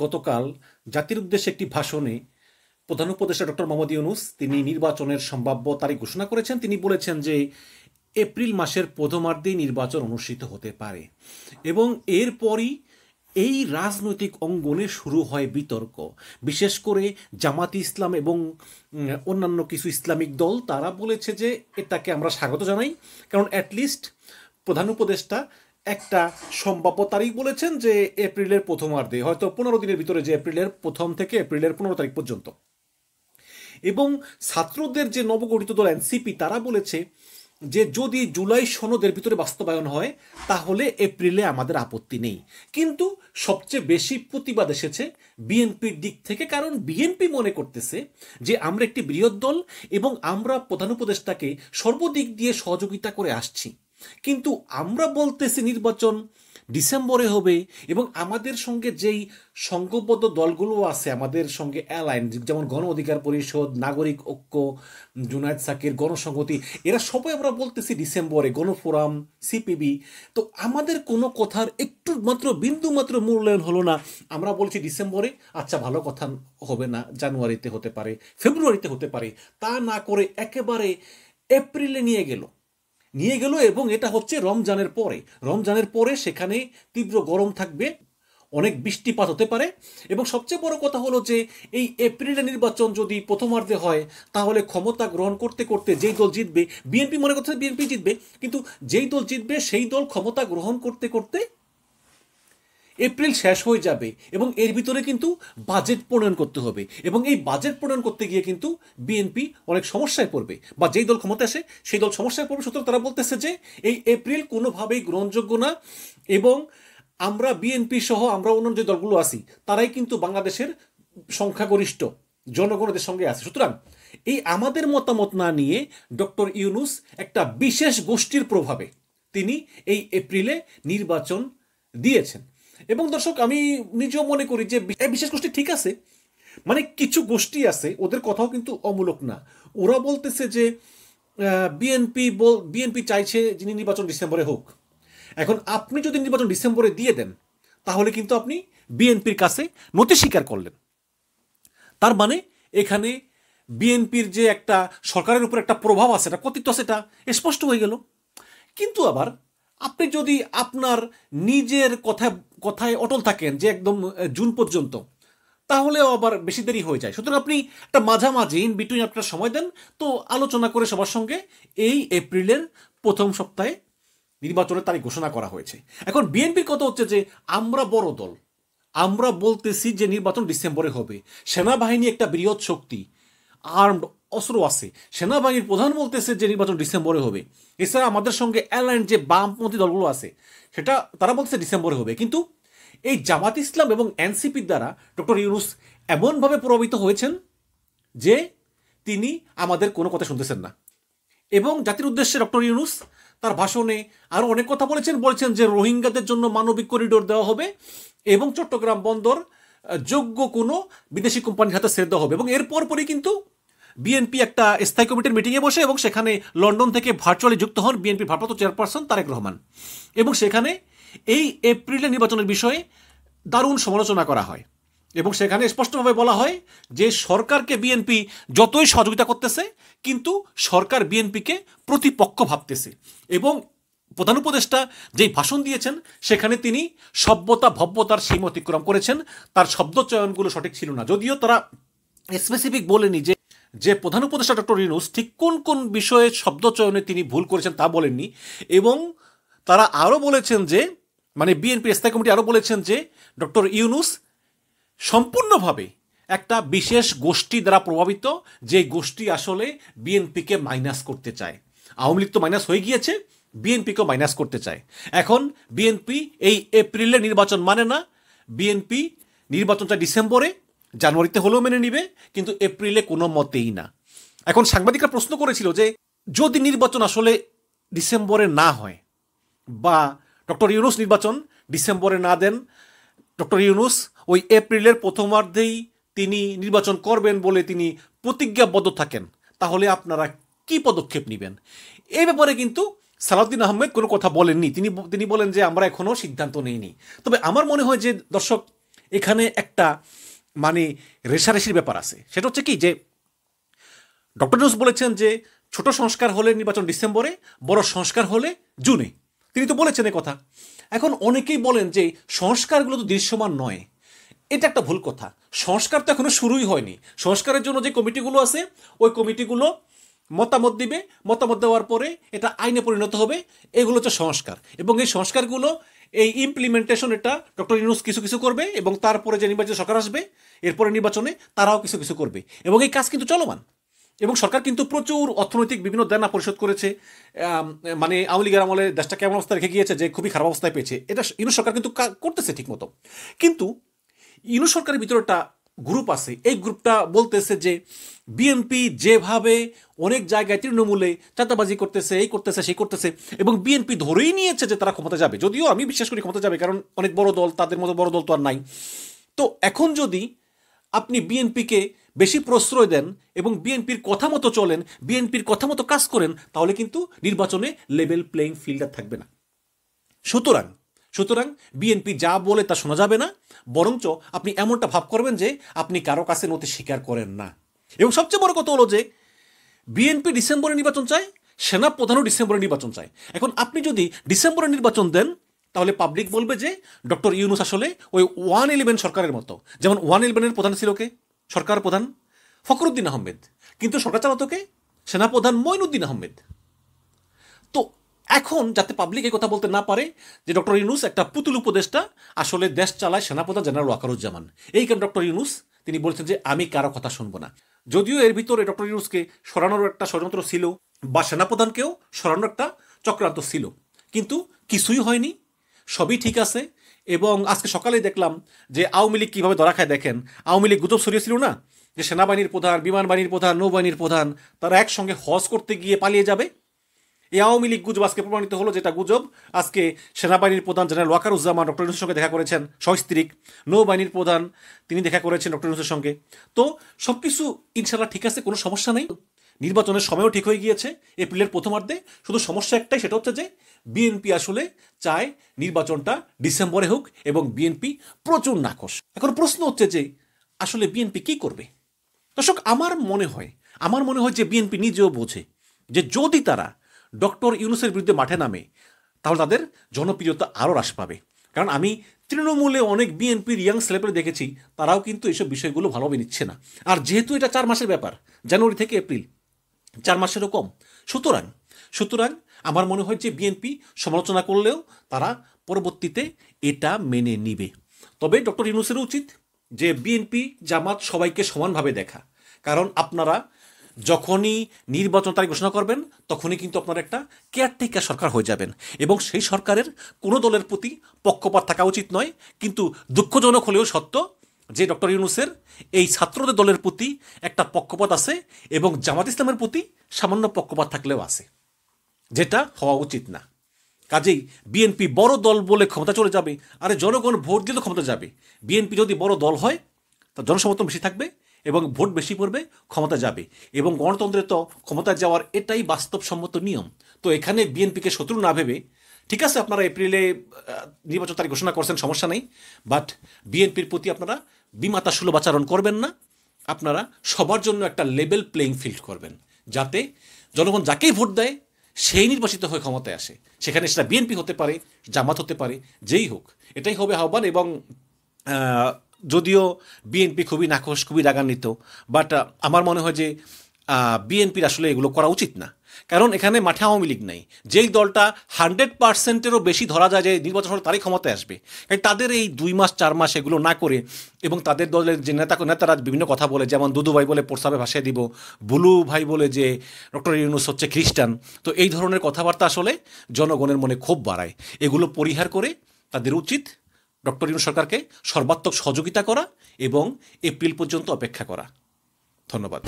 গতকাল জাতির উদ্দেশ্যে একটি ভাষণে প্রধান উপদেষ্টা ডক্টর মোহাম্মদ ইউনূস তিনি নির্বাচনের সম্ভাব্য তারিখ ঘোষণা করেছেন। তিনি বলেছেন যে এপ্রিল মাসের প্রথমার্ধেই নির্বাচন অনুষ্ঠিত হতে পারে এবং এরপরই এই রাজনৈতিক অঙ্গনে শুরু হয় বিতর্ক। বিশেষ করে জামাতি ইসলাম এবং অন্যান্য কিছু ইসলামিক দল তারা বলেছে যে এটাকে আমরা স্বাগত জানাই, কারণ অ্যাটলিস্ট প্রধান উপদেষ্টা একটা সম্ভাব্য তারিখ বলেছেন যে এপ্রিলের প্রথমার্ধে, হয়তো 15 দিনের ভিতরে, যে এপ্রিলের প্রথম থেকে এপ্রিলের 15 তারিখ পর্যন্ত। এবং ছাত্রদের যে নবগঠিত দল এনসিপি তারা বলেছে যে যদি জুলাই সনদের ভিতরে বাস্তবায়ন হয় তাহলে এপ্রিলে আমাদের আপত্তি নেই। কিন্তু সবচেয়ে বেশি প্রতিবাদ এসেছে বিএনপির দিক থেকে, কারণ বিএনপি মনে করতেছে যে আমরা একটি বৃহৎ দল এবং আমরা প্রধান উপদেষ্টাকে সর্বদিক দিয়ে সহযোগিতা করে আসছি, কিন্তু আমরা বলতেছি নির্বাচন ডিসেম্বরে হবে এবং আমাদের সঙ্গে যেই সংঘবদ্ধ দলগুলো আছে আমাদের সঙ্গে অ্যালাইন, যেমন গণ অধিকার পরিষদ, নাগরিক ঐক্য, জুনায়েদ সাকির, গণসংহতি, এরা সবাই আমরা বলতেছি ডিসেম্বরে, গণফোরাম, সিপিবি। তো আমাদের কোনো কথার একটু মাত্র বিন্দু মাত্র মূল্যায়ন হলো না। আমরা বলছি ডিসেম্বরে, আচ্ছা ভালো কথা, হবে না, জানুয়ারিতে হতে পারে, ফেব্রুয়ারিতে হতে পারে, তা না করে একেবারে এপ্রিলে নিয়ে গেল এবং এটা হচ্ছে রমজানের পরে সেখানে তীব্র গরম থাকবে, অনেক বৃষ্টিপাত হতে পারে। এবং সবচেয়ে বড় কথা হলো যে এই এপ্রিলে নির্বাচন যদি প্রথমার্ধে হয় তাহলে ক্ষমতা গ্রহণ করতে করতে যেই দল জিতবে, বিএনপি মনে করছে বিএনপি জিতবে, কিন্তু যেই দল জিতবে সেই দল ক্ষমতা গ্রহণ করতে করতে এপ্রিল শেষ হয়ে যাবে এবং এর ভিতরে কিন্তু বাজেট প্রণয়ন করতে হবে এবং এই বাজেট প্রণয়ন করতে গিয়ে কিন্তু বিএনপি অনেক সমস্যায় পড়বে, বা যেই দল ক্ষমতা আসে সেই দল সমস্যায় পড়বে। সুতরাং তারা বলতেছে যে এই এপ্রিল কোনোভাবেই গ্রহণযোগ্য না এবং আমরা বিএনপি সহ আমরা অন্যান্য যে দলগুলো আছি তারাই কিন্তু বাংলাদেশের সংখ্যাগরিষ্ঠ জনগণদের সঙ্গে আছে। সুতরাং এই আমাদের মতামত না নিয়ে ডক্টর ইউনূস একটা বিশেষ গোষ্ঠীর প্রভাবে তিনি এই এপ্রিলে নির্বাচন দিয়েছেন। এবং দর্শক, আমি নিজেও মনে করি যে বিশেষ গোষ্ঠী ঠিক আছে, মানে কিছু গোষ্ঠী আছে ওদের কথাও কিন্তু অমূলক না। ওরা বলতেছে যে বিএনপি চাইছে যে নির্বাচন ডিসেম্বরে হোক। এখন আপনি যদি নির্বাচন ডিসেম্বরে দিয়ে দেন তাহলে কিন্তু আপনি বিএনপির কাছে নতি স্বীকার করলেন। তার মানে এখানে বিএনপির যে একটা সরকারের উপর একটা প্রভাব আছে, একটা কর্তৃত্ব আছে, এটা স্পষ্ট হয়ে গেল। কিন্তু আবার আপনি যদি আপনার নিজের কথায় অটল থাকেন যে একদম জুন পর্যন্ত, তাহলেও আবার বেশি দেরি হয়ে যায়। সুতরাং আপনি একটা মাঝামাঝি ইন বিটুইন আপনার সময় দেন, তো আলোচনা করে সবার সঙ্গে এই এপ্রিলের প্রথম সপ্তাহে নির্বাচনের তারিখ ঘোষণা করা হয়েছে। এখন বিএনপির কথা হচ্ছে যে আমরা বড় দল, আমরা বলতেছি যে নির্বাচন ডিসেম্বরে হবে, সেনাবাহিনী একটা বৃহৎ শক্তি, আর্মড অস্ত্র আছে, সেনাবাহিনীর প্রধান বলতেছে যে নির্বাচন ডিসেম্বরে হবে। এছাড়া আমাদের সঙ্গে অ্যালাইন যে বামপন্থী দলগুলো আছে সেটা তারা বলতেছে ডিসেম্বরে হবে। কিন্তু এই জামাত ইসলাম এবং এনসিপির দ্বারা ডক্টর ইউনূস এমনভাবে প্রভাবিত হয়েছেন যে তিনি আমাদের কোনো কথা শুনতেছেন না। এবং জাতির উদ্দেশ্যে ডক্টর ইউনূস তার ভাষণে আরও অনেক কথা বলেছেন যে রোহিঙ্গাদের জন্য মানবিক করিডোর দেওয়া হবে এবং চট্টগ্রাম বন্দর যোগ্য কোনো বিদেশি কোম্পানির হাতে ছেড়ে দেওয়া হবে। এবং এর পরপরই কিন্তু বিএনপি একটা স্থায়ী কমিটির মিটিংয়ে বসে এবং সেখানে লন্ডন থেকে ভার্চুয়ালি যুক্ত হন বিএনপির ভারপ্রাপ্ত চেয়ারপারসন তারেক রহমান, এবং সেখানে এই এপ্রিলে নির্বাচনের বিষয়ে দারুণ সমালোচনা করা হয় এবং সেখানে স্পষ্টভাবে বলা হয় যে সরকারকে বিএনপি যতই সহযোগিতা করতেছে কিন্তু সরকার বিএনপিকে প্রতিপক্ষ ভাবতেছে। এবং প্রধান উপদেষ্টা যেই ভাষণ দিয়েছেন সেখানে তিনি সভ্যতা ভব্যতার সীমা অতিক্রম করেছেন, তার শব্দ চয়নগুলো সঠিক ছিল না। যদিও তারা স্পেসিফিক বলেনি যে প্রধান উপদেষ্টা ডক্টর ইউনূস ঠিক কোন কোন বিষয়ে শব্দ চয়নে তিনি ভুল করেছেন তা বলেননি। এবং তারা আরও বলেছেন যে মানে বিএনপির স্থায়ী কমিটি আরও বলেছেন যে ডক্টর ইউনূস সম্পূর্ণভাবে একটা বিশেষ গোষ্ঠী দ্বারা প্রভাবিত, যে গোষ্ঠী আসলে বিএনপিকে মাইনাস করতে চায়। আওয়ামী লীগ তো মাইনাস হয়ে গিয়েছে, বিএনপিকেও মাইনাস করতে চায়। এখন বিএনপি এই এপ্রিলে নির্বাচন মানে না, বিএনপি নির্বাচনটা ডিসেম্বরে, জানুয়ারিতে হলেও মেনে নিবে, কিন্তু এপ্রিলে কোনো মতেই না। এখন সাংবাদিকরা প্রশ্ন করেছিল যে যদি নির্বাচন আসলে ডিসেম্বরে না হয় বা ডক্টর ইউনূস নির্বাচন ডিসেম্বরে না দেন, ডক্টর ইউনূস ওই এপ্রিলের প্রথমার্ধেই তিনি নির্বাচন করবেন বলে তিনি প্রতিজ্ঞাবদ্ধ থাকেন, তাহলে আপনারা কি পদক্ষেপ নেবেন? এই ব্যাপারে কিন্তু সালাউদ্দিন আহমেদ কোনো কথা বলেননি। তিনি বলেন যে আমরা এখনও সিদ্ধান্ত নেইনি। তবে আমার মনে হয় যে দর্শক, এখানে একটা মানে রেশারেশির ব্যাপার আছে। সেটা হচ্ছে কি যে ডক্টর ইউনূস বলেছেন যে ছোট সংস্কার হলে নির্বাচন ডিসেম্বরে, বড় সংস্কার হলে জুনে। তিনি তো বলেছেন এই কথা। এখন অনেকেই বলেন যে সংস্কারগুলো তো দৃশ্যমান নয়। এটা একটা ভুল কথা। সংস্কার তো এখনো শুরুই হয়নি। সংস্কারের জন্য যে কমিটিগুলো আছে ওই কমিটিগুলো মতামত দিবে, মতামত দেওয়ার পরে এটা আইনে পরিণত হবে। এগুলো হচ্ছে সংস্কার, এবং এই সংস্কারগুলো এই ইমপ্লিমেন্টেশন এটা ডক্টর ইউনূস কিছু কিছু করবে, এবং তারপরে যে নির্বাচিত সরকার আসবে এরপরে নির্বাচনে তারাও কিছু কিছু করবে, এবং এই কাজ কিন্তু চলমান। এবং সরকার কিন্তু প্রচুর অর্থনৈতিক বিভিন্ন দেনা পরিশোধ করেছে। মানে আওয়ামী লীগের আমলে দেশটা কেমন অবস্থায় রেখে গিয়েছে যে খুবই খারাপ অবস্থায় পেয়েছে, এটা ইউনূস সরকার কিন্তু করতেছে ঠিক মতো। কিন্তু ইউনূস সরকারের ভিতরে একটা গ্রুপ আছে, এই গ্রুপটা বলতেছে যে বিএনপি যেভাবে অনেক জায়গায় তৃণমূলে চাঁদাবাজি করতেছে, এই করতেছে সেই করতেছে, এবং বিএনপি ধরেই নিয়েছে যে তারা ক্ষমতা যাবে। যদিও আমি বিশ্বাস করি ক্ষমতা যাবে, কারণ অনেক বড় দল, তাদের মতো বড় দল তো আর নাই। তো এখন যদি আপনি বিএনপিকে বেশি প্রশ্রয় দেন এবং বিএনপির কথা মতো চলেন, বিএনপির কথা মতো কাজ করেন, তাহলে কিন্তু নির্বাচনে লেভেল প্লেইং ফিল্ড আর থাকবে না। সুতরাং বিএনপি যা বলে তা শোনা যাবে না, বরঞ্চ আপনি এমনটা ভাব করবেন যে আপনি কারো কাছে নতি স্বীকার করেন না। এবং সবচেয়ে বড় কথা হলো যে বিএনপি ডিসেম্বরে নির্বাচন চায়, সেনাপ্রধানও ডিসেম্বরে নির্বাচন চায়। এখন আপনি যদি ডিসেম্বরে নির্বাচন দেন, তাহলে পাবলিক বলবে যে ডক্টর ইউনূস আসলে ওই 111 সরকারের মতো। যেমন 111-এর প্রধান ছিল কে? সরকার প্রধান ফখরুদ্দিন আহমেদ, কিন্তু সরকার চালাতো কে? সেনাপ্রধান মঈনুদ্দিন আহমেদ। তো এখন যাতে পাবলিক এই কথা বলতে না পারে যে ডক্টর ইউনূস একটা পুতুল উপদেষ্টা, আসলে দেশ চালায় সেনাপ্রধান জেনারেল ওয়াকারুজ্জামান। এই কারণে ডক্টর ইউনূস তিনি বলেছেন যে আমি কারো কথা শুনবো না। যদিও এর ভিতরে ডক্টর ইউনূসকে সরানোর একটা ষড়যন্ত্র ছিল, বা সেনাপ্রধানকেও সরানোর একটা চক্রান্ত ছিল, কিন্তু কিছুই হয়নি, সবই ঠিক আছে। এবং আজকে সকালে দেখলাম যে আওয়ামী লীগ কীভাবে ধরা খায় দেখেন। আওয়ামী লীগ গুজব ছড়িয়েছিল না যে সেনাবাহিনীর প্রধান, বিমান বাহিনীর প্রধান, নৌবাহিনীর প্রধান তারা একসঙ্গে হজ করতে গিয়ে পালিয়ে যাবে। এই আওয়ামী লীগ গুজব আজকে প্রমাণিত হলো, যেটা গুজব। আজকে সেনাবাহিনীর প্রধান জেনারেল ওয়াকারুজ্জামান ডক্টর ইউনূসের সঙ্গে দেখা করেছেন সস্ত্রীক, নৌবাহিনীর প্রধান তিনি দেখা করেছেন ডক্টর ইউনূসের সঙ্গে। তো সব কিছু ইনশাল্লাহ ঠিক আছে, কোনো সমস্যা নেই। নির্বাচনের সময়ও ঠিক হয়ে গিয়েছে এপ্রিলের প্রথমার্ধে। শুধু সমস্যা একটাই, সেটা হচ্ছে যে বিএনপি আসলে চায় নির্বাচনটা ডিসেম্বরে হোক, এবং বিএনপি প্রচুর নাকশ। এখন প্রশ্ন হচ্ছে যে আসলে বিএনপি কি করবে? দর্শক, আমার মনে হয় যে বিএনপি নিজেও বোঝে যে যদি তারা ডক্টর ইউনূসের বিরুদ্ধে মাঠে নামে, তাহলে তাদের জনপ্রিয়তা আরও হ্রাস পাবে। কারণ আমি তৃণমূলে অনেক বিএনপির ইয়াং ছেলেপেলে দেখেছি, তারাও কিন্তু এইসব বিষয়গুলো ভালোভাবে নিচ্ছে না। আর যেহেতু এটা 4 মাসের ব্যাপার, জানুয়ারি থেকে এপ্রিল, 4 মাসেরও কম, সুতরাং আমার মনে হয় যে বিএনপি সমালোচনা করলেও তারা পরবর্তীতে এটা মেনে নিবে। তবে ডক্টর ইউনূসের উচিত যে বিএনপি জামাত সবাইকে সমানভাবে দেখা। কারণ আপনারা যখনই নির্বাচন তারিখ ঘোষণা করবেন, তখনই কিন্তু আপনারা একটা কেয়ারটেকার সরকার হয়ে যাবেন, এবং সেই সরকারের কোনো দলের প্রতি পক্ষপাত থাকা উচিত নয়। কিন্তু দুঃখজনক হলেও সত্য যে ডক্টর ইউনূসের এই ছাত্রদের দলের প্রতি একটা পক্ষপাত আছে, এবং জামাত ইসলামের প্রতি সামান্য পক্ষপাত থাকলেও আছে, যেটা হওয়া উচিত না। কাজেই বিএনপি বড় দল বলে ক্ষমতা চলে যাবে, আরে জনগণ ভোট দিলে ক্ষমতা যাবে। বিএনপি যদি বড় দল হয়, তার জনসমর্থন বেশি থাকবে এবং ভোট বেশি পড়বে, ক্ষমতা যাবে। এবং গণতন্ত্রে তো ক্ষমতা যাওয়ার এটাই বাস্তবসম্মত নিয়ম। তো এখানে বিএনপিকে শত্রু না ভেবে, ঠিক আছে আপনারা এপ্রিলে নির্বাচন তারিখ ঘোষণা করছেন, সমস্যা নেই, বাট বিএনপির প্রতি আপনারা বিমাতা সুলভ আচরণ করবেন না। আপনারা সবার জন্য একটা লেভেল প্লেইং ফিল্ড করবেন, যাতে জনগণ যাকেই ভোট দেয় সেই নির্বাচিত হয়ে ক্ষমতায় আসে। সেখানে সেটা বিএনপি হতে পারে, জামাত হতে পারে, যেই হোক, এটাই হবে আহ্বান। এবং যদিও বিএনপি খুবই নাখোশ, খুবই রাগান্বিত, বাট আমার মনে হয় যে বিএনপির আসলে এগুলো করা উচিত না। কারণ এখানে মাঠে আওয়ামী লীগ নাই, যেই দলটা 100%-এরও বেশি ধরা যায় যে নির্বাচন হলে তারই ক্ষমতায় আসবে। কারণ তাদের এই 2 মাস 4 মাস এগুলো না করে, এবং তাদের দলের যে নেতারা বিভিন্ন কথা বলে, যেমন দুদু ভাই বলে প্রস্তাবে ভাসিয়ে দিব, বুলু ভাই বলে যে ডক্টর ইউনূস হচ্ছে খ্রিস্টান, তো এই ধরনের কথাবার্তা আসলে জনগণের মনে ক্ষোভ বাড়ায়। এগুলো পরিহার করে তাদের উচিত ডক্টর ইউনূস সরকারকে সর্বাত্মক সহযোগিতা করা এবং এপ্রিল পর্যন্ত অপেক্ষা করা। ধন্যবাদ।